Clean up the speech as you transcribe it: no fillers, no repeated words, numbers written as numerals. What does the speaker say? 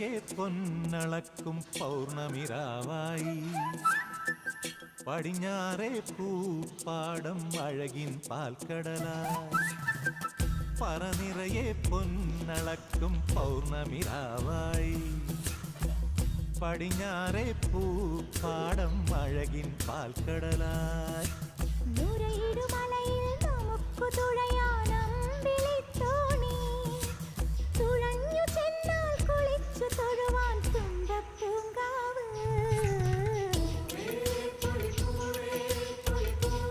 നിറയെ പൊന്നളക്കും പൗർണമിരാവായി പടിഞ്ഞാറേ പൂപ്പാടം അഴകിൻ പാൽക്കടലായി പറനിറയെ പൊന്നളക്കും പൗർണമിരാവായി പടിഞ്ഞാറേ പൂപ്പാടം അഴകിൻ പാൽക്കടലായി